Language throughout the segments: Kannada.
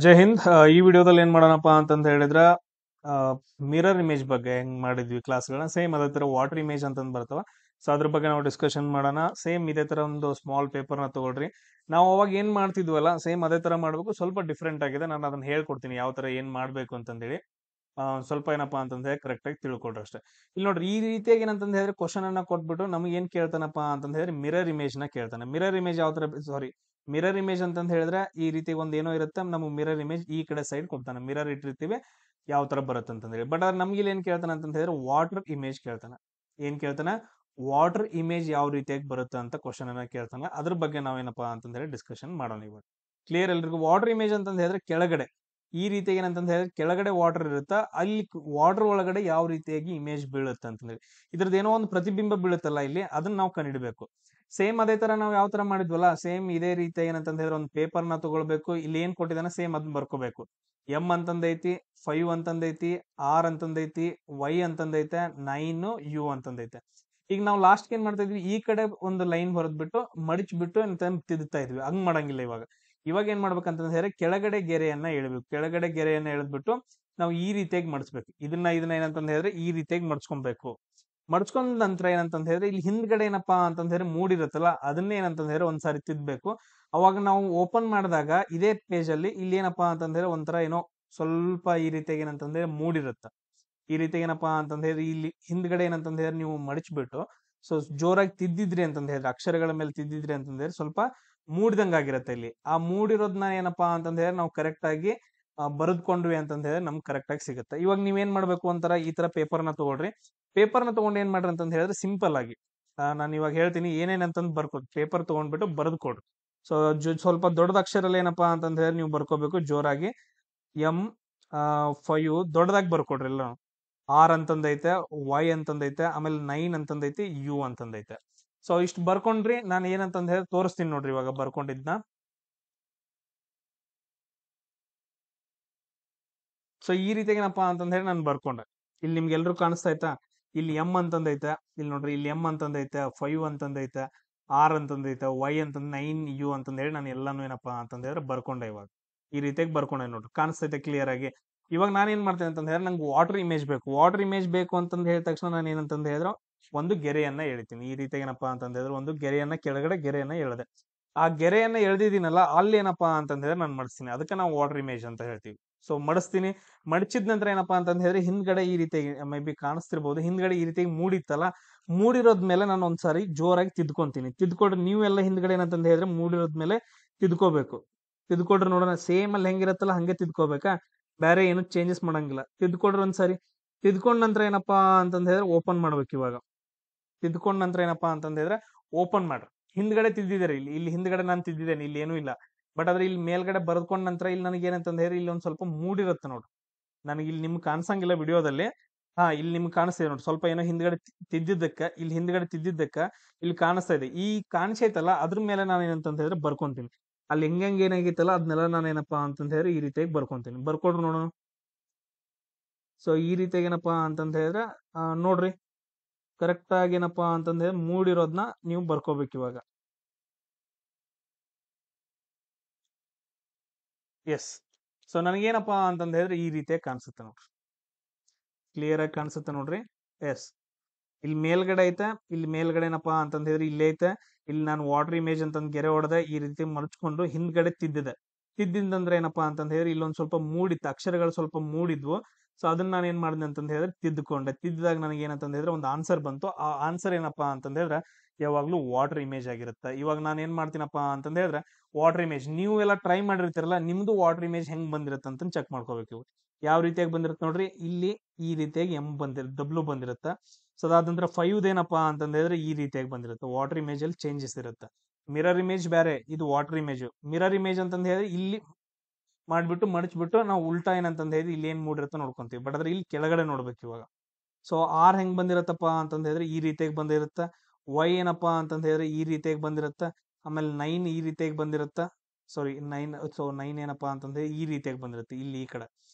ಜೈ ಹಿಂದ್. ಈ ವಿಡಿಯೋದಲ್ಲಿ ಏನ್ ಮಾಡೋಣಪ್ಪ ಅಂತಂತ ಹೇಳಿದ್ರ ಮಿರರ್ ಇಮೇಜ್ ಬಗ್ಗೆ ಹೆಂಗ್ ಮಾಡಿದ್ವಿ ಕ್ಲಾಸ್ಗಳನ್ನ ಸೇಮ್ ಅದೇ ತರ ವಾಟರ್ ಇಮೇಜ್ ಅಂತಂದ್ ಬರ್ತಾವ. ಸೊ ಅದ್ರ ಬಗ್ಗೆ ನಾವು ಡಿಸ್ಕಷನ್ ಮಾಡೋಣ. ಸೇಮ್ ಇದೇ ತರ ಒಂದು ಸ್ಮಾಲ್ ಪೇಪರ್ನ ತಗೊಳ್ರಿ. ನಾವು ಅವಾಗ ಏನ್ ಮಾಡ್ತಿದ್ವಲ್ಲ ಸೇಮ್ ಅದೇ ತರ ಮಾಡ್ಬೇಕು, ಸ್ವಲ್ಪ ಡಿಫ್ರೆಂಟ್ ಆಗಿದೆ. ನಾನು ಅದನ್ನ ಹೇಳ್ಕೊಡ್ತೀನಿ ಯಾವ ತರ ಏನ್ ಮಾಡ್ಬೇಕು ಅಂತಂದೇಳಿ. ಸ್ವಲ್ಪ ಏನಪ್ಪಾ ಅಂತಂದ್ರೆ ಕರೆಕ್ಟ್ ಆಗಿ ತಿಳ್ಕೊಳ್ರಿ ಅಷ್ಟೇ. ಇಲ್ಲಿ ನೋಡ್ರಿ, ಈ ರೀತಿಯಾಗಿ ಏನಂತಂದ್ ಹೇಳಿದ್ರೆ ಕ್ವಶನ್ ಅನ್ನ ಕೊಟ್ಬಿಟ್ಟು ನಮ್ಗೆ ಏನ್ ಕೇಳ್ತಾನಪ್ಪ ಅಂತಂದ್ ಹೇಳಿದ್ರೆ ಮಿರರ್ ಇಮೇಜ್ ನ ಕೇಳ್ತಾನೆ. ಮಿರರ್ ಇಮೇಜ್ ಯಾವ ತರ, ಸಾರಿ, ಮಿರರ್ ಇಮೇಜ್ ಅಂತಂದ್ ಹೇಳಿದ್ರೆ ಈ ರೀತಿ ಒಂದ್ ಏನೋ ಇರುತ್ತೆ, ನಮಗೆ ಮಿರರ್ ಇಮೇಜ್ ಈ ಕಡೆ ಸೈಡ್ ಕೊಡ್ತಾನೆ. ಮಿರರ್ ಇಟ್ಟಿರ್ತೀವಿ ಯಾವ ತರ ಬರುತ್ತೆ ಅಂತ ಹೇಳಿ. ಬಟ್ ನಮ್ಗೆ ಇಲ್ಲಿ ಏನ್ ಕೇಳ್ತಾನೆ ಅಂತ ಹೇಳಿದ್ರೆ ವಾಟರ್ ಇಮೇಜ್ ಕೇಳ್ತಾನೆ. ಏನ್ ಕೇಳ್ತಾನೆ? ವಾಟರ್ ಇಮೇಜ್ ಯಾವ ರೀತಿಯಾಗಿ ಬರುತ್ತೆ ಅಂತ ಕ್ವಶನ್ ಅನ್ನ ಕೇಳ್ತಾನೆ. ಅದ್ರ ಬಗ್ಗೆ ನಾವೇನಪ್ಪಾ ಅಂತಂದ್ ಹೇಳಿ ಡಿಸ್ಕಷನ್ ಮಾಡೋಣ ಇವಾಗ. ಕ್ಲಿಯರ್ ಎಲ್ರಿಗೂ? ವಾಟರ್ ಇಮೇಜ್ ಅಂತಂದ್ ಹೇಳಿದ್ರೆ ಕೆಳಗಡೆ ಈ ರೀತಿಯಾಗಿ ಏನಂತಂದ್ ಹೇಳಿದ್ರೆ ಕೆಳಗಡೆ ವಾಟರ್ ಇರುತ್ತಾ, ಅಲ್ಲಿ ವಾಟರ್ ಒಳಗಡೆ ಯಾವ ರೀತಿಯಾಗಿ ಇಮೇಜ್ ಬೀಳುತ್ತೆ ಅಂತಂದ್ರೆ ಇದ್ರದ್ದು ಏನೋ ಒಂದು ಪ್ರತಿಬಿಂಬ ಬೀಳುತ್ತಲ್ಲ ಇಲ್ಲಿ, ಅದನ್ನ ನಾವು ಕಂಡಿಡ್ಬೇಕು. ಸೇಮ್ ಅದೇ ತರ ನಾವು ಯಾವ ತರ ಮಾಡಿದ್ವಲ್ಲ ಸೇಮ್ ಇದೇ ರೀತಿ ಏನಂತಂದ್ ಹೇಳಿದ್ರೆ ಒಂದು ಪೇಪರ್ ನ ತಗೊಳ್ಬೇಕು. ಇಲ್ಲಿ ಏನ್ ಕೊಟ್ಟಿದಾನೆ ಸೇಮ್ ಅದನ್ನ ಬರ್ಕೋಬೇಕು. ಎಂ ಅಂತಂದೈತಿ, 5 ಅಂತಂದೈತಿ, ಆರ್ ಅಂತಂದೈತಿ, ವೈ ಅಂತಂದೈತೆ, 9 ಯು ಅಂತಂದೈತೆ. ಈಗ ನಾವು ಲಾಸ್ಟ್ ಏನ್ ಮಾಡ್ತಾ ಇದ್ವಿ, ಈ ಕಡೆ ಒಂದು ಲೈನ್ ಬರೆದ್ಬಿಟ್ಟು ಮಡಿಚ್ಬಿಟ್ಟು ತಿದ್ದುತ್ತಾ ಇದ್ವಿ. ಹಂಗ್ ಮಾಡಂಗಿಲ್ಲ ಇವಾಗ. ಇವಾಗ ಏನ್ ಮಾಡ್ಬೇಕಂತಂದ್ರೆ ಹೇಳಿದ್ರೆ ಕೆಳಗಡೆ ಗೆರೆಯನ್ನ ಎಳಬೇಕು. ಕೆಳಗಡೆ ಗೆರೆಯನ್ನ ಎಳೆದ್ಬಿಟ್ಟು ನಾವು ಈ ರೀತಿಯಾಗಿ ಮಡಿಸ್ಬೇಕು. ಇದನ್ನ ಏನಂತಂದ್ ಹೇಳಿದ್ರೆ ಈ ರೀತಿಯಾಗಿ ಮಡ್ಸ್ಕೊಬೇಕು. ಮಡ್ಸ್ಕೊಂಡ್ ನಂತರ ಏನಂತಂದ್ ಹೇಳಿದ್ರೆ ಇಲ್ಲಿ ಹಿಂದ್ಗಡೆ ಏನಪ್ಪಾ ಅಂತಂದ್ ಹೇಳಿದ್ರೆ ಮೂಡಿರುತ್ತಲ್ಲ, ಅದನ್ನೇ ಏನಂತಂದ್ ಹೇಳಿದ್ರೆ ಒಂದ್ಸಾರಿ ತಿದ್ಬೇಕು. ಅವಾಗ ನಾವು ಓಪನ್ ಮಾಡಿದಾಗ ಇದೇ ಪೇಜ್ ಅಲ್ಲಿ ಇಲ್ಲಿ ಏನಪ್ಪಾ ಅಂತಂದ್ ಹೇಳಿದ್ರೆ ಒಂಥರ ಏನೋ ಸ್ವಲ್ಪ ಈ ರೀತಿಯಾಗಿ ಏನಂತಂದ್ರೆ ಮೂಡಿರುತ್ತ. ಈ ರೀತಿ ಏನಪ್ಪಾ ಅಂತಂದ್ ಹೇಳಿದ್ರೆ ಇಲ್ಲಿ ಹಿಂದ್ಗಡೆ ಏನಂತಂದ್ ಹೇಳಿದ್ರೆ ನೀವು ಮಡಿಚ್ಬಿಟ್ಟು ಸೊ ಜೋರಾಗಿ ತಿದ್ದಿದ್ರಿ ಅಂತಂದ್ ಹೇಳಿದ್ರೆ ಅಕ್ಷರಗಳ ಮೇಲೆ ತಿದ್ದಿದ್ರಿ ಅಂತಂದ್ ಹೇಳಿದ್ರೆ ಸ್ವಲ್ಪ ಮೂಡಿದಂಗ ಆಗಿರತ್ತೆ. ಇಲ್ಲಿ ಆ ಮೂಡಿರೋದ್ನ ಏನಪ್ಪಾ ಅಂತಂದ್ ಹೇಳಿದ್ರೆ ನಾವು ಕರೆಕ್ಟ್ ಆಗಿ ಬರೆದ್ಕೊಂಡ್ವಿ ಅಂತಂದ್ ಹೇಳಿದ್ರೆ ನಮ್ಗೆ ಕರೆಕ್ಟ್ ಆಗಿ ಸಿಗುತ್ತೆ. ಇವಾಗ ನೀವೇನ್ ಮಾಡ್ಬೇಕು, ಒಂಥರ ಈ ತರ ಪೇಪರ್ನ ತಗೊಳ್ರಿ. ಪೇಪರ್ನ ತಗೊಂಡು ಏನ್ ಮಾಡ್ರಿ ಅಂತಂದ್ ಹೇಳಿದ್ರೆ ಸಿಂಪಲ್ ಆಗಿ ನಾನು ಇವಾಗ ಹೇಳ್ತೀನಿ ಏನೇನಂತಂದ್ ಬರ್ಕೊಡ್. ಪೇಪರ್ ತಗೊಂಡ್ಬಿಟ್ಟು ಬರೆದ್ಕೊಡ್ರಿ. ಸೊ ಸ್ವಲ್ಪ ದೊಡ್ಡದ ಅಕ್ಷರಲ್ಲಿ ಏನಪ್ಪಾ ಅಂತಂದ್ ಹೇಳಿದ್ರೆ ನೀವು ಬರ್ಕೋಬೇಕು ಜೋರಾಗಿ. ಎಂ 5 ದೊಡ್ಡದಾಗಿ ಬರ್ಕೊಡ್ರಿ ಎಲ್ಲ. ಆರ್ ಅಂತಂದೈತೆ, ವೈ ಅಂತಂದೈತೆ, ಆಮೇಲೆ 9 ಅಂತಂದೈತಿ, ಯು ಅಂತಂದೈತೆ. ಸೊ ಇಷ್ಟು ಬರ್ಕೊಂಡ್ರಿ. ನಾನು ಏನಂತಂದ್ ಹೇಳಿ ತೋರಿಸ್ತೀನಿ ನೋಡ್ರಿ ಇವಾಗ ಬರ್ಕೊಂಡಿದ್ನ. ಸೊ ಈ ರೀತಿಯಾಗಿ ಏನಪ್ಪಾ ಅಂತಂದ್ ಹೇಳಿ ನಾನು ಬರ್ಕೊಂಡೆ. ಇಲ್ಲಿ ನಿಮ್ಗೆ ಎಲ್ರು ಕಾಣಿಸ್ತಾ ಆಯ್ತಾ? ಇಲ್ಲಿ ಎಂ ಅಂತಂದೈತೆ, ಇಲ್ಲಿ ನೋಡ್ರಿ ಇಲ್ಲಿ ಎಂ ಅಂತಂದೈತೆ, 5 ಅಂತಂದೈತೆ, ಆರ್ ಅಂತಂದೈತೆ, ವೈ ಅಂತಂದ್ 9 ಯು ಅಂತಂದ್ ಹೇಳಿ ನಾನು ಎಲ್ಲಾನು ಏನಪ್ಪಾ ಅಂತಂದ್ ಹೇಳಿದ್ರೆ ಬರ್ಕೊಂಡೆ. ಇವಾಗ ಈ ರೀತಿಯಾಗಿ ಬರ್ಕೊಂಡೆ ನೋಡ್ರಿ, ಕಾಣಿಸ್ತೈತೆ ಕ್ಲಿಯರ್ ಆಗಿ. ಇವಾಗ ನಾನು ಏನ್ ಮಾಡ್ತೇನೆ ಅಂತಂದ್ ಹೇಳಿದ್ರೆ ನಂಗೆ ವಾಟರ್ ಇಮೇಜ್ ಬೇಕು. ವಾಟರ್ ಇಮೇಜ್ ಬೇಕು ಅಂತಂದ್ ಹೇಳಿದ ತಕ್ಷಣ ನಾನು ಏನಂತಂದ್ ಹೇಳಿದ್ರೆ ಒಂದು ಗೆರೆಯನ್ನ ಎಳಿತೀನಿ. ಈ ರೀತಿಯಾಗಿ ಏನಪ್ಪಾ ಅಂತಂದ್ ಹೇಳಿದ್ರೆ ಒಂದು ಗೆರೆಯನ್ನ ಕೆಳಗಡೆ ಗೆರೆಯನ್ನ ಎಳೆದೆ. ಆ ಗೆರೆಯನ್ನ ಎಳ್ದಿದ್ದೀನಲ್ಲ ಅಲ್ಲಿ ಏನಪ್ಪಾ ಅಂತಂದ್ ಹೇಳಿದ್ರೆ ನಾನು ಮಾಡಿಸ್ತೀನಿ. ಅದಕ್ಕೆ ನಾವು ವಾಟರ್ ಇಮೇಜ್ ಅಂತ ಹೇಳ್ತೀವಿ. ಸೊ ಮಡಿಸ್ತೀನಿ. ಮಡಚಿದ ನಂತರ ಏನಪ್ಪಾ ಅಂತಂದ್ ಹೇಳಿದ್ರೆ ಹಿಂದ್ಗಡೆ ಈ ರೀತಿಯಾಗಿ ಮೇ ಬಿ ಕಾಣಿಸ್ತಿರ್ಬೋದು, ಹಿಂದ್ಗಡೆ ಈ ರೀತಿಯಾಗಿ ಮೂಡಿತ್ತಲ್ಲ, ಮೂಡಿರೋದ್ಮೇಲೆ ನಾನು ಒಂದ್ಸಾರಿ ಜೋರಾಗಿ ತಿದ್ಕೊಂತೀನಿ. ತಿದ್ಕೊಡ್ರಿ ನೀವೆಲ್ಲ ಹಿಂದ್ಗಡೆ ಏನಂತಂದ್ ಹೇಳಿದ್ರೆ ಮೂಡಿರೋದ್ಮೇಲೆ ತಿದ್ಕೋಬೇಕು. ತಿದ್ಕೊಡ್ರಿ ನೋಡೋಣ. ಸೇಮ್ ಅಲ್ಲಿ ಹೆಂಗಿರತ್ತಲ್ಲ ಹಂಗೆ ತಿದ್ಕೋಬೇಕಾ, ಬೇರೆ ಏನು ಚೇಂಜಸ್ ಮಾಡಂಗಿಲ್ಲ. ತಿದ್ಕೊಡ್ರಿ ಒಂದ್ಸಾರಿ. ತಿದ್ಕೊಂಡ್ ನಂತರ ಏನಪ್ಪಾ ಅಂತಂದ್ ಹೇಳಿದ್ರೆ ಓಪನ್ ಮಾಡ್ಬೇಕು ಇವಾಗ. ತಿದ್ಕೊಂಡ್ ನಂತರ ಏನಪ್ಪಾ ಅಂತಂದ್ ಹೇಳಿದ್ರೆ ಓಪನ್ ಮಾಡ್ರಿ. ಹಿಂದ್ಗಡೆ ತಿದ್ದಿದ್ದಾರೆ, ಇಲ್ಲಿ ಇಲ್ಲಿ ಹಿಂದ್ಗಡೆ ನಾನು ತಿದ್ದಿದ್ದೇನೆ, ಇಲ್ಲಿ ಏನೂ ಇಲ್ಲ. ಬಟ್ ಆದ್ರೆ ಇಲ್ಲಿ ಮೇಲ್ಗಡೆ ಬರ್ಕೊಂಡ್ ನಂತರ ಇಲ್ಲಿ ನನಗೆ ಏನಂತಂದ್ ಹೇಳಿದ್ರೆ ಇಲ್ಲಿ ಒಂದ್ ಸ್ವಲ್ಪ ಮೂಡಿರುತ್ತೆ ನೋಡ್ರಿ. ನನಗೆ ಇಲ್ಲಿ ನಿಮ್ಗೆ ಕಾಣಿಸಂಗಿಲ್ಲ ವಿಡಿಯೋದಲ್ಲಿ. ಇಲ್ಲಿ ನಿಮ್ಗೆ ಕಾಣಿಸ್ತಿದೆ ನೋಡಿ, ಸ್ವಲ್ಪ ಏನೋ ಹಿಂದ್ಗಡೆ ತಿದ್ದಿದ್ದಕ್ಕ, ಇಲ್ಲಿ ಹಿಂದ್ಗಡೆ ತಿದ್ದಿದ್ದಕ್ಕ ಇಲ್ಲಿ ಕಾಣಿಸ್ತಾ ಇದೆ. ಈ ಕಾಣಿಸೈತಲ್ಲ ಅದ್ರ ಮೇಲೆ ನಾನು ಏನಂತಂದ್ ಹೇಳಿದ್ರೆ ಬರ್ಕೊಂತೀನಿ. ಅಲ್ಲಿ ಹೆಂಗ್ ಏನಾಗಿತ್ತಲ್ಲ ಅದನ್ನೆಲ್ಲ ನಾನು ಏನಪ್ಪಾ ಅಂತಂದ್ ಹೇಳಿದ್ರೆ ಈ ರೀತಿಯಾಗಿ ಬರ್ಕೊಂತೀನಿ. ಬರ್ಕೊಡ್ರಿ ನೋಡೋಣ. ಸೊ ಈ ರೀತಿಯಾಗಿ ಏನಪ್ಪಾ ಅಂತಂದ್ ಹೇಳಿದ್ರೆ ನೋಡ್ರಿ, ಕರೆಕ್ಟ್ ಆಗಿ ಏನಪ್ಪಾ ಅಂತಂದ್ ಹೇಳಿದ್ರೆ ಮೂಡಿರೋದ್ನ ನೀವು ಬರ್ಕೋಬೇಕು ಇವಾಗ. ಎಸ್. ಸೊ ನನಗೇನಪ್ಪಾ ಅಂತಂದ್ ಹೇಳಿದ್ರೆ ಈ ರೀತಿಯಾಗಿ ಕಾಣಿಸುತ್ತೆ ನೋಡ್ರಿ. ಕ್ಲಿಯರ್ ಆಗಿ ಕಾಣಿಸುತ್ತೆ ನೋಡ್ರಿ. ಎಸ್. ಇಲ್ಲಿ ಮೇಲ್ಗಡೆ ಐತೆ, ಇಲ್ಲಿ ಮೇಲ್ಗಡೆ ಏನಪ್ಪಾ ಅಂತಂದ್ ಹೇಳಿದ್ರೆ ಇಲ್ಲಿ ಐತೆ. ಇಲ್ಲಿ ನಾನು ವಾಟರ್ ಇಮೇಜ್ ಅಂತಂದ್ ಗೆರೆ ಹೊಡೆದೆ, ಈ ರೀತಿ ಮರ್ಚ್ಕೊಂಡು ಹಿಂದ್ಗಡೆ ತಿದ್ದಿದೆ. ತಿದ್ದಿಂದಂದ್ರೆ ಏನಪ್ಪಾ ಅಂತಂದ್ ಹೇಳಿದ್ರೆ ಇಲ್ಲೊಂದ್ ಸ್ವಲ್ಪ ಮೂಡಿತ್ತು, ಅಕ್ಷರಗಳು ಸ್ವಲ್ಪ ಮೂಡಿದ್ವು. ಸೊ ಅದನ್ನ ನಾನು ಏನ್ ಮಾಡಿದೆ ಅಂತಂದ್ ಹೇಳಿದ್ರೆ ತಿದ್ದುಕೊಂಡೆ. ತಿದ್ದಿದಾಗ ನನಗೆ ಏನಂತಂದ್ ಹೇಳಿದ್ರೆ ಒಂದು ಆನ್ಸರ್ ಬಂತು. ಆ ಆನ್ಸರ್ ಏನಪ್ಪಾ ಅಂತಂದ್ ಹೇಳಿದ್ರೆ ಯಾವಾಗ್ಲೂ ವಾಟರ್ ಇಮೇಜ್ ಆಗಿರುತ್ತೆ. ಇವಾಗ ನಾನು ಏನ್ ಮಾಡ್ತೀನಪ್ಪಾ ಅಂತಂದ್ ಹೇಳಿದ್ರೆ ವಾಟರ್ ಇಮೇಜ್ ನೀವು ಎಲ್ಲ ಟ್ರೈ ಮಾಡಿರ್ತೀರಲ್ಲ, ನಿಮ್ದು ವಾಟರ್ ಇಮೇಜ್ ಹೆಂಗ್ ಬಂದಿರುತ್ತೆ ಅಂತ ಚೆಕ್ ಮಾಡ್ಕೋಬೇಕು. ಇವು ಯಾವ ರೀತಿಯಾಗಿ ಬಂದಿರುತ್ತೆ ನೋಡ್ರಿ. ಇಲ್ಲಿ ಈ ರೀತಿಯಾಗಿ ಎಂ ಬಂದಿರುತ್ತೆ, ಡಬ್ಲ್ಯೂ ಬಂದಿರುತ್ತೆ. ಸೊ ಅದಾದ ನಂತರ 5 ಏನಪ್ಪಾ ಅಂತಂದ್ ಹೇಳಿದ್ರೆ ಈ ರೀತಿಯಾಗಿ ಬಂದಿರುತ್ತೆ. ವಾಟರ್ ಇಮೇಜ್ ಅಲ್ಲಿ ಚೇಂಜಸ್ ಇರುತ್ತೆ. ಮಿರರ್ ಇಮೇಜ್ ಬೇರೆ, ಇದು ವಾಟರ್ ಇಮೇಜ್. ಮಿರರ್ ಇಮೇಜ್ ಅಂತಂದ್ ಹೇಳಿದ್ರೆ ಇಲ್ಲಿ ಮಾಡ್ಬಿಟ್ಟು ಮಡಚ್ಬಿಟ್ಟು ನಾವು ಉಲ್ಟಾ ಏನಂತಂದ್ ಹೇಳಿದ್ರೆ ಇಲ್ಲಿ ಏನ್ ಮೂಡಿರುತ್ತೆ ನೋಡ್ಕೊಂತೀವಿ. ಬಟ್ ಆದ್ರೆ ಇಲ್ಲಿ ಕೆಳಗಡೆ ನೋಡ್ಬೇಕು ಇವಾಗ. ಸೊ ಆರ್ ಹೆಂಗ್ ಬಂದಿರತ್ತಪ್ಪ ಅಂತಂದ್ ಹೇಳಿದ್ರೆ ಈ ರೀತಿಯಾಗಿ ಬಂದಿರುತ್ತೆ. ವೈ ಏನಪ್ಪಾ ಅಂತಂದ್ ಹೇಳಿದ್ರೆ ಈ ರೀತಿಯಾಗಿ ಬಂದಿರುತ್ತೆ. ಆಮೇಲೆ 9 ಈ ರೀತಿಯಾಗಿ ಬಂದಿರುತ್ತೆ. ಸಾರಿ 9. ಸೊ 9 ಏನಪ್ಪಾ ಅಂತಂದ್ರೆ ಈ ರೀತಿಯಾಗಿ ಬಂದಿರುತ್ತೆ ಇಲ್ಲಿ ಈ ಕಡೆ.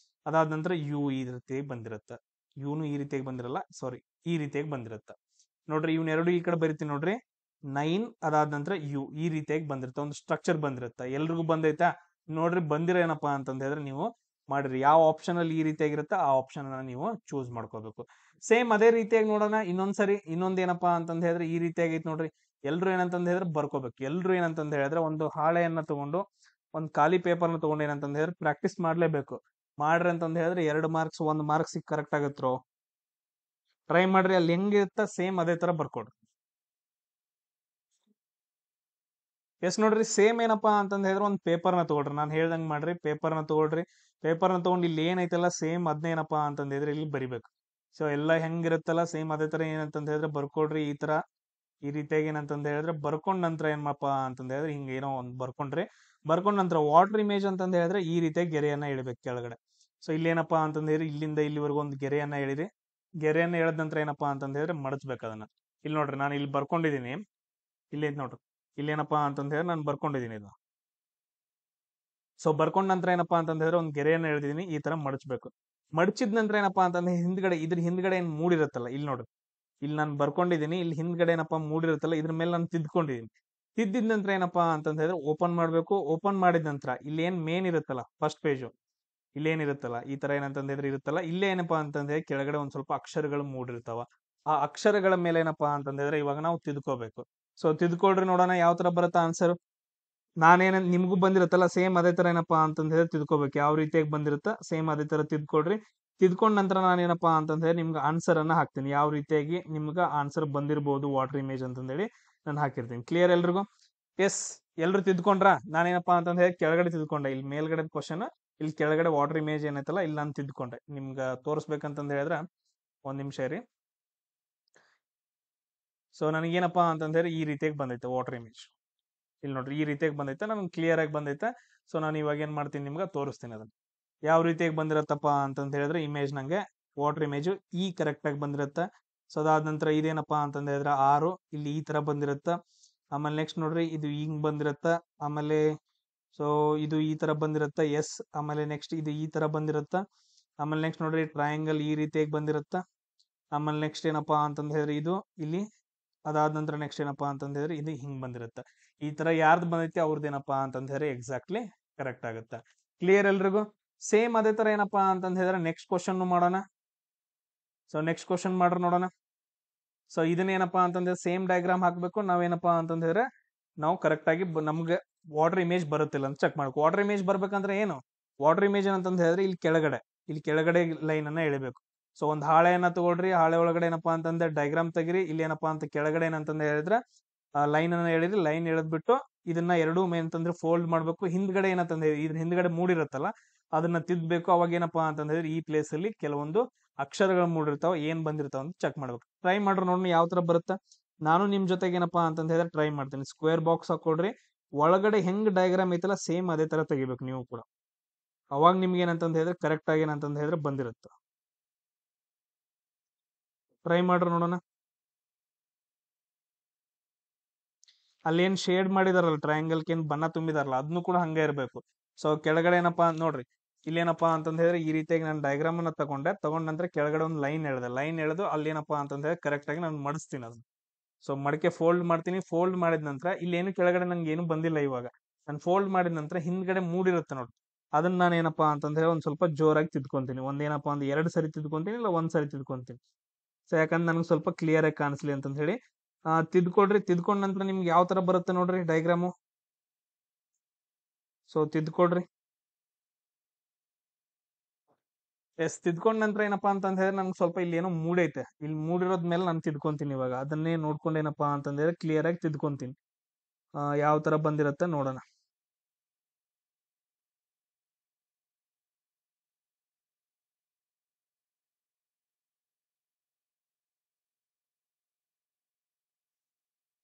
ಅದಾದ ನಂತರ ಯು ಈ ರೀತಿಯಾಗಿ ಬಂದಿರುತ್ತೆ. ಯುನು ಈ ರೀತಿಯಾಗಿ ಬಂದಿರಲ್ಲ, ಸಾರಿ, ಈ ರೀತಿಯಾಗಿ ಬಂದಿರುತ್ತೆ ನೋಡ್ರಿ. ಇವ್ನೆರಡು ಈ ಕಡೆ ಬರಿತೀನಿ ನೋಡ್ರಿ. 9 ಅದಾದ ನಂತರ ಯು ಈ ರೀತಿಯಾಗಿ ಬಂದಿರುತ್ತೆ. ಒಂದು ಸ್ಟ್ರಕ್ಚರ್ ಬಂದಿರುತ್ತೆ. ಎಲ್ರಿಗೂ ಬಂದೈತಾ? ನೋಡ್ರಿ ಬಂದಿರೋ ಏನಪ್ಪಾ ಅಂತಂದ ಹೇಳಿದ್ರೆ ನೀವು ಮಾಡ್ರಿ ಯಾವ ಆಪ್ಷನ್ ಅಲ್ಲಿ ಈ ರೀತಿಯಾಗಿರುತ್ತೆ ಆ ಆಪ್ಷನ್ ಅನ್ನ ನೀವು ಚೂಸ್ ಮಾಡ್ಕೋಬೇಕು. ಸೇಮ್ ಅದೇ ರೀತಿಯಾಗಿ ನೋಡೋಣ ಇನ್ನೊಂದ್ಸರಿ ಇನ್ನೊಂದ್ ಏನಪ್ಪಾ ಅಂತಂದ ಹೇಳಿದ್ರೆ ಈ ರೀತಿಯಾಗೈತೆ ನೋಡ್ರಿ. ಎಲ್ರು ಏನಂತಂದ ಹೇಳಿದ್ರೆ ಬರ್ಕೋಬೇಕು. ಎಲ್ರು ಏನಂತಂದ ಹೇಳಿದ್ರೆ ಒಂದು ಹಾಳೆಯನ್ನ ತಗೊಂಡು ಒಂದ್ ಖಾಲಿ ಪೇಪರ್ನ ತಗೊಂಡು ಏನಂತಂದ ಹೇಳಿದ್ರೆ ಪ್ರಾಕ್ಟೀಸ್ ಮಾಡ್ಲೇಬೇಕು. ಮಾಡ್ರಿ ಅಂತಂದ ಹೇಳಿದ್ರೆ 2 ಮಾರ್ಕ್ಸ್ 1 ಮಾರ್ಕ್ಸ್ ಕರೆಕ್ಟ್ ಆಗತ್ರೋ. ಟ್ರೈ ಮಾಡ್ರಿ, ಅಲ್ಲಿ ಹೆಂಗಿರುತ್ತ ಸೇಮ್ ಅದೇ ತರ ಬರ್ಕೊಡ್ರಿ. ಎಸ್ ನೋಡ್ರಿ, ಸೇಮ್ ಏನಪ್ಪಾ ಅಂತಂದ ಹೇಳಿದ್ರೆ ಒಂದು ಪೇಪರ್ನ ತಗೊಳ್ರಿ. ನಾನು ಹೇಳ್ದಂಗ್ ಮಾಡ್ರಿ, ಪೇಪರ್ನ ತಗೊಳ್ರಿ. ಪೇಪರ್ನ ತಗೊಂಡು ಇಲ್ಲಿ ಏನೈತಲ್ಲ ಸೇಮ್ ಅದನ್ನೇನಪ್ಪಾ ಅಂತಂದ ಹೇಳಿದ್ರೆ ಇಲ್ಲಿ ಬರಿಬೇಕು. ಸೊ ಎಲ್ಲ ಹೆಂಗಿರುತ್ತಲ್ಲ ಸೇಮ್ ಅದೇ ತರ ಏನಂತಂದ ಹೇಳಿದ್ರೆ ಬರ್ಕೊಡ್ರಿ. ಈ ತರ ಈ ರೀತಿಯಾಗಿ ಏನಂತಂದ ಹೇಳಿದ್ರೆ ಬರ್ಕೊಂಡ್ ನಂತರ ಏನಪ್ಪಾ ಅಂತಂದ ಹೇಳಿದ್ರೆ ಹಿಂಗ ಏನೋ ಒಂದ್ ಬರ್ಕೊಂಡ್ರಿ. ಬರ್ಕೊಂಡ್ ನಂತರ ವಾಟರ್ ಇಮೇಜ್ ಅಂತಂದ ಹೇಳಿದ್ರೆ ಈ ರೀತಿಯಾಗಿ ಗೆರೆಯನ್ನ ಇಡಬೇಕು ಕೆಳಗಡೆ. ಸೊ ಇಲ್ಲಿ ಏನಪ್ಪಾ ಅಂತಂದ ಹೇಳಿದ್ರೆ ಇಲ್ಲಿಂದ ಇಲ್ಲಿವರೆಗೂ ಒಂದು ಗೆರೆಯನ್ನ ಎಳಿರಿ. ಗೆರೆಯನ್ನ ಎಳೆದ ನಂತರ ಏನಪ್ಪಾ ಅಂತಂದ ಹೇಳಿದ್ರೆ ಮಡಚ್ಬೇಕು ಅದನ್ನ. ಇಲ್ಲಿ ನೋಡ್ರಿ ನಾನು ಇಲ್ಲಿ ಬರ್ಕೊಂಡಿದೀನಿ. ಇಲ್ಲಿ ಐತ್ ನೋಡ್ರಿ, ಇಲ್ಲಿ ಏನಪ್ಪಾ ಅಂತಂದ ಹೇಳಿದ್ರೆ ನಾನು ಬರ್ಕೊಂಡಿದೀನಿ ಇದು. ಸೊ ಬರ್ಕೊಂಡ ನಂತರ ಏನಪ್ಪಾ ಅಂತಂದ ಹೇಳಿದ್ರೆ ಒಂದು ಗೆರೆಯನ್ನ ಎಳೆದಿದ್ದೀನಿ, ಈ ತರ ಮಡಚ್ಬೇಕು. ಮಡಚಿದ ನಂತರ ಏನಪ್ಪಾ ಅಂತಂದ್ರೆ ಹಿಂದ್ಗಡೆ ಇದ್ರ ಹಿಂದ್ಗಡೆ ಏನ್ ಮೂಡಿರುತ್ತಲ್ಲ ಇಲ್ಲಿ ನೋಡ್ರಿ, ಇಲ್ಲಿ ನಾನು ಬರ್ಕೊಂಡಿದೀನಿ. ಇಲ್ಲಿ ಹಿಂದ್ಗಡೆ ಏನಪ್ಪಾ ಮೂಡಿರುತ್ತಲ್ಲ ಇದ್ರ ಮೇಲೆ ನಾನು ತಿದ್ಕೊಂಡಿದೀನಿ. ತಿದ್ದಿದ ನಂತರ ಏನಪ್ಪಾ ಅಂತಂದ ಹೇಳಿದ್ರೆ ಓಪನ್ ಮಾಡ್ಬೇಕು. ಓಪನ್ ಮಾಡಿದ ನಂತರ ಇಲ್ಲಿ ಏನ್ ಮೇನ್ ಇರುತ್ತಲ್ಲ ಫಸ್ಟ್ ಪೇಜು, ಇಲ್ಲೇನಿರುತ್ತಲ್ಲ ಈ ತರ ಏನಂತಂದ ಹೇಳಿದ್ರೆ ಇರುತ್ತಲ್ಲ, ಇಲ್ಲೇ ಏನಪ್ಪಾ ಅಂತಂದ್ರೆ ಕೆಳಗಡೆ ಒಂದ್ ಸ್ವಲ್ಪ ಅಕ್ಷರಗಳು ಮೂಡಿರ್ತಾವ. ಆ ಅಕ್ಷರಗಳ ಮೇಲೆ ಏನಪ್ಪಾ ಅಂತಂದ ಹೇಳಿದ್ರೆ ಇವಾಗ ನಾವು ತಿದ್ಕೋಬೇಕು. ಸೊ ತಿದ್ಕೊಳ್ರಿ, ನೋಡೋಣ ಯಾವ ತರ ಬರುತ್ತೆ ಆನ್ಸರ್. ನಾನೇನ ನಿಮ್ಗೂ ಬಂದಿರುತ್ತಲ್ಲ ಸೇಮ್ ಅದೇ ತರ ಏನಪ್ಪಾ ಅಂತಂದ ಹೇಳಿದ್ರೆ ತಿದ್ಕೋಬೇಕು. ಯಾವ ರೀತಿಯಾಗಿ ಬಂದಿರುತ್ತ ಸೇಮ್ ಅದೇ ತರ ತಿದ್ಕೊಳ್ರಿ. ತಿದ್ಕೊಂಡ ನಂತರ ನಾನೇನಪ್ಪಾ ಅಂತಂದ ಹೇಳಿ ನಿಮ್ಗೆ ಆನ್ಸರ್ ಅನ್ನ ಹಾಕ್ತೀನಿ. ಯಾವ ರೀತಿಯಾಗಿ ನಿಮ್ಗೆ ಆನ್ಸರ್ ಬಂದಿರಬಹುದು ವಾಟರ್ ಇಮೇಜ್ ಅಂತಂದೇಳಿ ನಾನು ಹಾಕಿರ್ತೀನಿ. ಕ್ಲಿಯರ್ ಎಲ್ರಿಗೂ? ಎಸ್, ಎಲ್ರು ತಿದ್ಕೊಂಡ್ರ? ನಾನೇನಪ್ಪಾ ಅಂತಂದ ಹೇಳಿ ಕೆಳಗಡೆ ತಿದ್ಕೊಂಡೆ. ಇಲ್ಲಿ ಮೇಲ್ಗಡೆ ಕ್ವಶನ್, ಇಲ್ಲಿ ಕೆಳಗಡೆ ವಾಟರ್ ಇಮೇಜ್ ಏನೈತಲ್ಲ ಇಲ್ಲಿ ನಾನು ತಿದ್ಕೊಂಡೆ. ನಿಮ್ಗ ತೋರಿಸ್ಬೇಕಂತಂದ ಹೇಳಿದ್ರೆ ಒಂದ್ ನಿಮಿಷ ಇರಿ. ಸೊ ನನಗೇನಪ್ಪಾ ಅಂತಂದ ಹೇಳಿ ಈ ರೀತಿಯಾಗಿ ಬಂದೈತೆ ವಾಟರ್ ಇಮೇಜ್. ಇಲ್ಲಿ ನೋಡ್ರಿ ಈ ರೀತಿಯಾಗಿ ಬಂದೈತೆ, ನಮ್ಗೆ ಕ್ಲಿಯರ್ ಆಗಿ ಬಂದೈತೆ. ಸೊ ನಾನು ಇವಾಗ ಏನ್ ಮಾಡ್ತೀನಿ ನಿಮ್ಗೆ ತೋರಿಸ್ತೀನಿ ಅದನ್ನ ಯಾವ ರೀತಿಯಾಗಿ ಬಂದಿರತ್ತಪ್ಪ ಅಂತಂತ ಹೇಳಿದ್ರೆ ಇಮೇಜ್ ನಂಗೆ ವಾಟರ್ ಇಮೇಜ್ ಈ ಕರೆಕ್ಟ್ ಆಗಿ ಬಂದಿರತ್ತ. ಸೊ ಅದಾದ ನಂತರ ಇದೇನಪ್ಪಾ ಅಂತಂದ ಹೇಳಿದ್ರೆ 6 ಇಲ್ಲಿ ಈ ತರ ಬಂದಿರತ್ತ. ಆಮೇಲೆ ನೆಕ್ಸ್ಟ್ ನೋಡ್ರಿ ಇದು ಹಿಂಗ್ ಬಂದಿರತ್ತ. ಆಮೇಲೆ ಸೊ ಇದು ಈ ತರ ಬಂದಿರತ್ತ. ಎಸ್, ಆಮೇಲೆ ನೆಕ್ಸ್ಟ್ ಇದು ಈ ತರ ಬಂದಿರತ್ತ. ಆಮೇಲೆ ನೆಕ್ಸ್ಟ್ ನೋಡ್ರಿ ಟ್ರಯಾಂಗಲ್ ಈ ರೀತಿಯಾಗಿ ಬಂದಿರತ್ತ. ಆಮೇಲೆ ನೆಕ್ಸ್ಟ್ ಏನಪ್ಪಾ ಅಂತಂದ ಹೇಳಿದ್ರೆ ಇದು ಇಲ್ಲಿ. ಅದಾದ ನಂತರ ನೆಕ್ಸ್ಟ್ ಏನಪ್ಪಾ ಅಂತಂದ ಹೇಳಿದ್ರೆ ಇದು ಹಿಂಗ್ ಬಂದಿರುತ್ತೆ. ಈ ತರ ಯಾರ್ದು ಬಂದೈತಿ ಅವ್ರದ್ದೇನಪ್ಪಾ ಅಂತಂದ ಹೇಳಿದ್ರೆ ಎಕ್ಸಾಕ್ಟ್ಲಿ ಕರೆಕ್ಟ್ ಆಗುತ್ತೆ. ಕ್ಲಿಯರ್ ಎಲ್ರಿಗೂ? ಸೇಮ್ ಅದೇ ತರ ಏನಪ್ಪಾ ಅಂತಂದ ಹೇಳಿದ್ರೆ ನೆಕ್ಸ್ಟ್ ಕ್ವಶನ್ ಮಾಡೋಣ. ಸೊ ನೆಕ್ಸ್ಟ್ ಕ್ವಶನ್ ಮಾಡ್ರಿ ನೋಡೋಣ. ಸೊ ಇದನ್ನೇನಪ್ಪಾ ಅಂತಂದ್ರೆ ಸೇಮ್ ಡಯಾಗ್ರಾಮ್ ಹಾಕ್ಬೇಕು. ನಾವೇನಪ್ಪಾ ಅಂತಂದ ಹೇಳಿದ್ರೆ ನಾವು ಕರೆಕ್ಟ್ ಆಗಿ ನಮ್ಗೆ ವಾಟರ್ ಇಮೇಜ್ ಬರುತ್ತಿಲ್ಲ ಅಂತ ಚೆಕ್ ಮಾಡ್ಬೇಕು. ವಾಟರ್ ಇಮೇಜ್ ಬರ್ಬೇಕಂದ್ರೆ ಏನು, ವಾಟರ್ ಇಮೇಜ್ ಅಂತಂದ ಹೇಳಿದ್ರೆ ಇಲ್ಲಿ ಕೆಳಗಡೆ ಲೈನ್ ಅನ್ನ ಎಳಿಬೇಕು. ಸೊ ಒಂದ್ ಹಾಳೆಯನ್ನ ತಗೊಳ್ರಿ. ಹಾಳೆ ಒಳಗಡೆ ಏನಪ್ಪಾ ಅಂತಂದ್ರೆ ಡಯಾಗ್ರಾಮ್ ತೆಗಿರಿ. ಇಲ್ಲಿ ಏನಪ್ಪಾ ಅಂತ ಕೆಳಗಡೆ ಏನಂತಂದ ಹೇಳಿದ್ರೆ ಲೈನ್ ಅನ್ನ ಎಳಿರಿ. ಲೈನ್ ಎಳೆದ್ಬಿಟ್ಟು ಇದನ್ನ ಎರಡು ಅಂತಂದ್ರೆ ಫೋಲ್ಡ್ ಮಾಡ್ಬೇಕು. ಹಿಂದ್ಗಡೆ ಏನಂತಂದ್ರೆ ಇದ್ರ ಹಿಂದ್ಗಡೆ ಮೂಡಿರುತ್ತಲ್ಲ ಅದನ್ನ ತಿದ್ಬೇಕು. ಅವಾಗ ಏನಪ್ಪಾ ಅಂತಂದ್ರೆ ಈ ಪ್ಲೇಸ್ ಅಲ್ಲಿ ಕೆಲವೊಂದು ಅಕ್ಷರಗಳು ಮೂಡಿರ್ತಾವ, ಏನ್ ಬಂದಿರ್ತಾವ ಅಂತ ಚೆಕ್ ಮಾಡ್ಬೇಕು. ಟ್ರೈ ಮಾಡ್ರಿ ನೋಡೋಣ ಯಾವ ತರ ಬರುತ್ತೆ. ನಾನು ನಿಮ್ ಜೊತೆಗೆ ಏನಪ್ಪಾ ಅಂತಂದ ಹೇಳಿದ್ರೆ ಟ್ರೈ ಮಾಡ್ತೀನಿ. ಸ್ಕ್ವೇರ್ ಬಾಕ್ಸ್ ಹಾಕೊಡ್ರಿ. ಒಳಗಡೆ ಹೆಂಗ್ ಡಯಾಗ್ರಾಮ್ ಐತಲ್ಲ ಸೇಮ್ ಅದೇ ತರ ತೆಗಿಬೇಕು ನೀವು ಕೂಡ. ಅವಾಗ ನಿಮ್ಗೆ ಏನಂತಂದ ಹೇಳಿದ್ರೆ ಕರೆಕ್ಟ್ ಆಗಿ ಏನಂತಂದ ಹೇಳಿದ್ರೆ ಬಂದಿರುತ್ತೆ. ಟ್ರೈ ಮಾಡ್ರಿ ನೋಡೋಣ. ಅಲ್ಲೇನ್ ಶೇಡ್ ಮಾಡಿದಾರಲ್ಲ ಟ್ರಯಾಂಗಲ್ ಏನ್ ಬಣ್ಣ ತುಂಬಿದಾರಲ್ಲ ಅದನ್ನು ಕೂಡ ಹಂಗೆ ಇರಬೇಕು. ಸೊ ಕೆಳಗಡೆ ಏನಪ್ಪಾ ನೋಡ್ರಿ, ಇಲ್ಲೇನಪ್ಪಾ ಅಂತಂದ ಹೇಳಿದ್ರೆ ಈ ರೀತಿಯಾಗಿ ನಾನು ಡಯಾಗ್ರಾಮ್ ಅನ್ನ ತಗೊಂಡ ನಂತರ ಕೆಳಗಡೆ ಒಂದು ಲೈನ್ ಎಳೆದೆ. ಲೈನ್ ಎಳೆದು ಅಲ್ಲೇನಪ್ಪಾ ಅಂತಂದ ಹೇಳಿ ಕರೆಕ್ಟ್ ಆಗಿ ನಾನು ಮಡಿಸ್ತೀನಿ ಅದನ್ನ. ಸೊ ಮಡಕೆ ಫೋಲ್ಡ್ ಮಾಡ್ತೀನಿ. ಫೋಲ್ಡ್ ಮಾಡಿದ ನಂತರ ಇಲ್ಲಿ ಏನು ಕೆಳಗಡೆ ನಂಗೆ ಏನು ಬಂದಿಲ್ಲ. ಇವಾಗ ನಾನು ಫೋಲ್ಡ್ ಮಾಡಿದ ನಂತರ ಹಿಂದ್ಗಡೆ ಮೂಡಿರುತ್ತೆ ನೋಡಿ, ಅದನ್ನ ನಾನು ಏನಪ್ಪಾ ಅಂತಂದ್ರೆ ಒಂದ್ ಸ್ವಲ್ಪ ಜೋರಾಗಿ ತಿದ್ಕೊಂತೀನಿ. ಒಂದೇನಪ್ಪಾ ಅಂದ್ರೆ 2 ಸರಿ ತಿದ್ಕೊಂತೀನಿ, ಇಲ್ಲ 1 ಸರಿ ತಿದ್ಕೊಂತೀನಿ. ಸೊ ಯಾಕಂದ್ರೆ ನನಗೆ ಸ್ವಲ್ಪ ಕ್ಲಿಯರ್ ಆಗಿ ಕಾಣಿಸ್ಲಿ ಅಂತ ಹೇಳಿ ತಿದ್ಕೊಡ್ರಿ. ತಿದ್ಕೊಂಡ ನಂತರ ನಿಮ್ಗೆ ಯಾವ ತರ ಬರುತ್ತೆ ನೋಡ್ರಿ ಡಯಾಗ್ರಾಮು. ಸೊ ತಿದ್ಕೊಡ್ರಿ. ಎಸ್, ತಿದ್ಕೊಂಡ ನಂತರ ಏನಪ್ಪಾ ಅಂತಂದ ಹೇಳಿದ್ರೆ ನನ್ಗೆ ಸ್ವಲ್ಪ ಇಲ್ಲಿ ಏನೋ ಮೂಡೈತೆ. ಇಲ್ಲಿ ಮೂಡಿರೋದ್ ಮೇಲೆ ನಾನು ತಿದ್ಕೊಂತೀನಿ. ಇವಾಗ ಅದನ್ನೇ ನೋಡ್ಕೊಂಡು ಏನಪ್ಪಾ ಅಂತಂದ ಹೇಳಿದ್ರೆ ಕ್ಲಿಯರ್ ಆಗಿ ತಿದ್ಕೊಂತೀನಿ. ಯಾವ ತರ ಬಂದಿರತ್ತೆ ನೋಡೋಣ.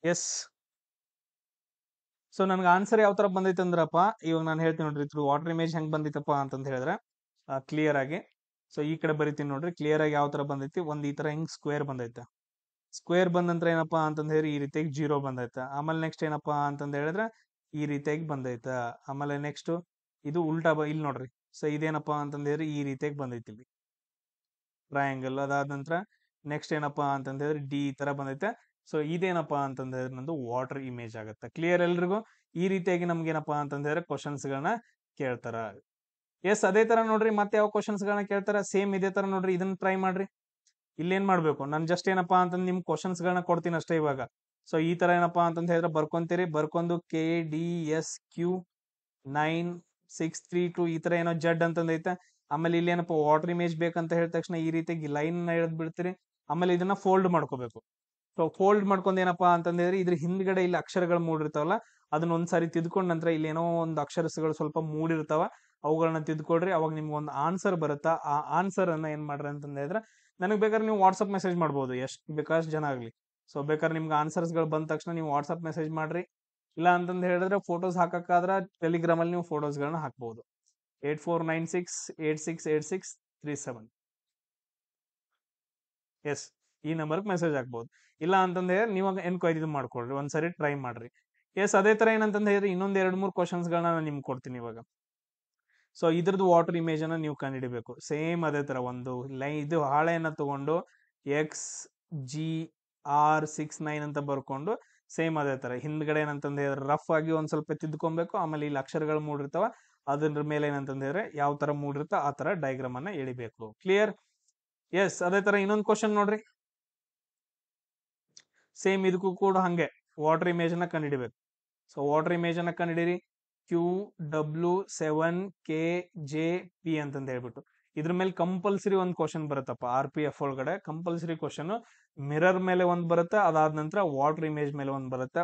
ಎಸ್, ಸೊ ನನ್ಗೆ ಆನ್ಸರ್ ಯಾವ ತರ ಬಂದೈತೆ ಅಂದ್ರಪ್ಪ ಇವಾಗ ನಾನು ಹೇಳ್ತೀನಿ ನೋಡ್ರಿ. ಇದ್ರ ವಾಟರ್ ಇಮೇಜ್ ಹೆಂಗ್ ಬಂದಿತ್ತಪ್ಪ ಅಂತಂದ ಹೇಳಿದ್ರೆ ಕ್ಲಿಯರ್ ಆಗಿ. ಸೊ ಈ ಕಡೆ ಬರಿತೀನಿ ನೋಡ್ರಿ. ಕ್ಲಿಯರ್ ಆಗಿ ಯಾವ ತರ ಬಂದೈತಿ. ಒಂದ್ ಈ ತರ ಹಿಂಗ್ ಸ್ಕ್ವೇರ್ ಬಂದೈತೆ. ಸ್ಕ್ವೇರ್ ಬಂದ ನಂತರ ಏನಪ್ಪಾ ಅಂತಂದ ಹೇಳಿದ್ರೆ ಈ ರೀತಿಯಾಗಿ 0 ಬಂದೈತೆ. ಆಮೇಲೆ ನೆಕ್ಸ್ಟ್ ಏನಪ್ಪಾ ಅಂತಂದ ಹೇಳಿದ್ರೆ ಈ ರೀತಿಯಾಗಿ ಬಂದೈತ. ಆಮೇಲೆ ನೆಕ್ಸ್ಟ್ ಇದು ಉಲ್ಟಾ ಇಲ್ಲಿ ನೋಡ್ರಿ. ಸೊ ಇದೇನಪ್ಪಾ ಅಂತಂದ ಹೇಳಿದ್ರೆ ಈ ರೀತಿಯಾಗಿ ಬಂದೈತಿ ಇಲ್ಲಿ ಟ್ರಯಾಂಗಲ್. ಅದಾದ ನಂತರ ನೆಕ್ಸ್ಟ್ ಏನಪ್ಪಾ ಅಂತಂದ ಹೇಳಿದ್ರೆ ಡಿ ಈ ತರ ಬಂದೈತೆ. ಸೊ ಇದೇನಪ್ಪಾ ಅಂತಂದ ಹೇಳಿದ್ರೆ ನಂದು ವಾಟರ್ ಇಮೇಜ್ ಆಗುತ್ತೆ. ಕ್ಲಿಯರ್ ಎಲ್ರಿಗೂ? ಈ ರೀತಿಯಾಗಿ ನಮ್ಗೆ ಏನಪ್ಪಾ ಅಂತಂದ ಹೇಳಿದ್ರೆ ಕ್ವಶನ್ಸ್ ಗಳನ್ನ ಕೇಳ್ತಾರ. ಎಸ್, ಅದೇ ತರ ನೋಡ್ರಿ ಮತ್ತೆ ಯಾವ ಕ್ವಶನ್ಸ್ ಗಳನ್ನ ಕೇಳ್ತಾರ, ಸೇಮ್ ಇದೇ ತರ ನೋಡ್ರಿ, ಇದನ್ನ ಟ್ರೈ ಮಾಡ್ರಿ. ಇಲ್ಲೇನ್ ಮಾಡ್ಬೇಕು, ನಾನು ಜಸ್ಟ್ ಏನಪ್ಪಾ ಅಂತಂದ್ರೆ ನಿಮ್ ಕ್ವಶನ್ಸ್ ಗಳನ್ನ ಕೊಡ್ತೀನಿ ಅಷ್ಟೇ ಇವಾಗ. ಸೊ ಈ ತರ ಏನಪ್ಪಾ ಅಂತಂತ ಹೇಳಿದ್ರೆ ಬರ್ಕೊಂತೀರಿ, ಬರ್ಕೊಂಡು KDSQ9632 ಈ ತರ ಏನೋ ಜಡ್ ಅಂತಂದೈತೆ. ಆಮೇಲೆ ಇಲ್ಲಿ ಏನಪ್ಪ ವಾಟರ್ ಇಮೇಜ್ ಬೇಕಂತ ಹೇಳಿದ ತಕ್ಷಣ ಈ ರೀತಿಯಾಗಿ ಲೈನ್ ಎಳೆದ್ ಬಿಡ್ತೀರಿ. ಆಮೇಲೆ ಇದನ್ನ ಫೋಲ್ಡ್ ಮಾಡ್ಕೋಬೇಕು. ಸೊ ಫೋಲ್ಡ್ ಮಾಡ್ಕೊಂಡ್ ಏನಪ್ಪಾ ಅಂತಂದ್ರೆ ಇದ್ರ ಹಿಂದ್ಗಡೆ ಇಲ್ಲಿ ಅಕ್ಷರಗಳು ಮೂಡಿರ್ತಾವಲ್ಲ, ಅದನ್ನ ಒಂದ್ಸಾರಿ ತಿದ್ಕೊಂಡ್ ನಂತರ ಇಲ್ಲಿ ಏನೋ ಒಂದು ಅಕ್ಷರಗಳು ಸ್ವಲ್ಪ ಮೂಡಿರ್ತಾವ, ಅವುಗಳನ್ನ ತಿದ್ಕೊಡ್ರಿ. ಅವಾಗ ನಿಮ್ಗೆ ಒಂದು ಆನ್ಸರ್ ಬರುತ್ತಾ, ಆ ಆನ್ಸರ್ ಅನ್ನ ಏನ್ ಮಾಡ್ರಿ ಅಂತಂದ್ರೆ ನನಗೆ ಬೇಕಾದ್ರೆ ನೀವು ವಾಟ್ಸಪ್ ಮೆಸೇಜ್ ಮಾಡ್ಬೋದು, ಎಷ್ಟು ಬೇಕಾಷ್ಟು ಜನ ಆಗ್ಲಿ. ಸೊ ಬೇಕಾದ್ರೆ ನಿಮ್ಗೆ ಆನ್ಸರ್ಸ್ ಗಳು ಬಂದ ತಕ್ಷಣ ನೀವು ವಾಟ್ಸಪ್ ಮೆಸೇಜ್ ಮಾಡ್ರಿ. ಇಲ್ಲ ಅಂತಂದ್ ಹೇಳಿದ್ರೆ ಫೋಟೋಸ್ ಹಾಕಕ್ಕಾದ್ರ ಟೆಲಿಗ್ರಾಮ್ ಅಲ್ಲಿ ನೀವು ಫೋಟೋಸ್ ಗಳನ್ನ ಹಾಕ್ಬಹುದು. 8496868637. ಎಸ್, ಈ ನಂಬರ್ಗೆ ಮೆಸೇಜ್ ಹಾಕ್ಬಹುದು. ಇಲ್ಲ ಅಂತಂದ್ರೆ ನೀವು ಎನ್ಕ್ವೈರಿ ಮಾಡ್ಕೊಳ್ರಿ, ಒಂದ್ಸರಿ ಟ್ರೈ ಮಾಡ್ರಿ. ಎಸ್, ಅದೇ ತರ ಏನಂತಂದ ಹೇಳಿದ್ರೆ ಇನ್ನೊಂದ್ 2-3 ಕ್ವಶನ್ಸ್ ಗಳನ್ನ ನಾನು ನಿಮ್ಗೆ ಕೊಡ್ತೀನಿ ಇವಾಗ. ಸೊ ಇದ್ರದ್ದು ವಾಟರ್ ಇಮೇಜ್ ಅನ್ನ ನೀವು ಕಂಡುಹಿಡಿಬೇಕು. ಸೇಮ್ ಅದೇ ತರ ಒಂದು ಇದು ಹಾಳೆಯನ್ನ ತಗೊಂಡು XGR69 ಅಂತ ಬರ್ಕೊಂಡು ಸೇಮ್ ಅದೇ ತರ ಹಿಂದ್ಗಡೆ ಏನಂತಂದ ಹೇಳಿದ್ರೆ ರಫ್ ಆಗಿ ಒಂದ್ ಸ್ವಲ್ಪ ತಿದ್ಕೊಬೇಕು. ಆಮೇಲೆ ಇಲ್ಲಿ ಅಕ್ಷರಗಳು ಮೂಡಿರ್ತಾವ, ಅದ್ರ ಮೇಲೆ ಏನಂತಂದ ಹೇಳಿದ್ರೆ ಯಾವ ತರ ಮೂಡಿರ್ತ ಆ ತರ ಡಯಾಗ್ರಾಮ್ ಅನ್ನ ಎಳಿಬೇಕು. ಕ್ಲಿಯರ್? ಎಸ್, ಅದೇ ತರ ಇನ್ನೊಂದು ಕ್ವಶನ್ ನೋಡ್ರಿ. ಸೇಮ್ ಇದಕ್ಕೂ ಕೂಡ ಹಂಗೆ ವಾಟರ್ ಇಮೇಜ್ ಅನ್ನ ಕಂಡುಹಿಡಿಬೇಕು. ಸೊ ವಾಟರ್ ಇಮೇಜ್ ಅನ್ನ ಕಂಡುಹಿಡಿರಿ. QW7KJP ಅಂತಂದ ಹೇಳ್ಬಿಟ್ಟು ಇದ್ರ ಮೇಲೆ ಕಂಪಲ್ಸರಿ ಒಂದು ಕ್ವಶನ್ ಬರುತ್ತಪ್ಪ. RPF ಒಳಗಡೆ ಕಂಪಲ್ಸರಿ ಕ್ವಶನ್ ಮಿರರ್ ಮೇಲೆ ಒಂದ್ ಬರುತ್ತೆ, ಅದಾದ ನಂತರ ವಾಟರ್ ಇಮೇಜ್ ಮೇಲೆ ಒಂದ್ ಬರುತ್ತೆ.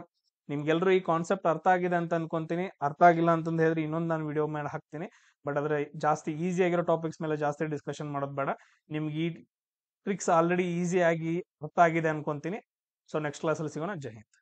ನಿಮ್ಗೆಲ್ರೂ ಈ ಕಾನ್ಸೆಪ್ಟ್ ಅರ್ಥ ಆಗಿದೆ ಅಂತ ಅನ್ಕೊಂತೀನಿ. ಅರ್ಥ ಆಗಿಲ್ಲ ಅಂತಂದ ಹೇಳಿದ್ರೆ ಇನ್ನೊಂದು ನಾನು ವಿಡಿಯೋ ಮೇಲೆ ಹಾಕ್ತೀನಿ. ಬಟ್ ಆದ್ರೆ ಜಾಸ್ತಿ ಈಸಿ ಆಗಿರೋ ಟಾಪಿಕ್ಸ್ ಮೇಲೆ ಜಾಸ್ತಿ ಡಿಸ್ಕಷನ್ ಮಾಡೋದು ಬೇಡ. ನಿಮ್ಗೆ ಈ ಟ್ರಿಕ್ಸ್ ಆಲ್ರೆಡಿ ಈಸಿ ಆಗಿ ಅರ್ಥ ಆಗಿದೆ ಅನ್ಕೊಂತೀನಿ. ಸೊ ನೆಕ್ಸ್ಟ್ ಕ್ಲಾಸಲ್ಲಿ ಸಿಗೋಣ. ಜೈ ಹಿಂದ್.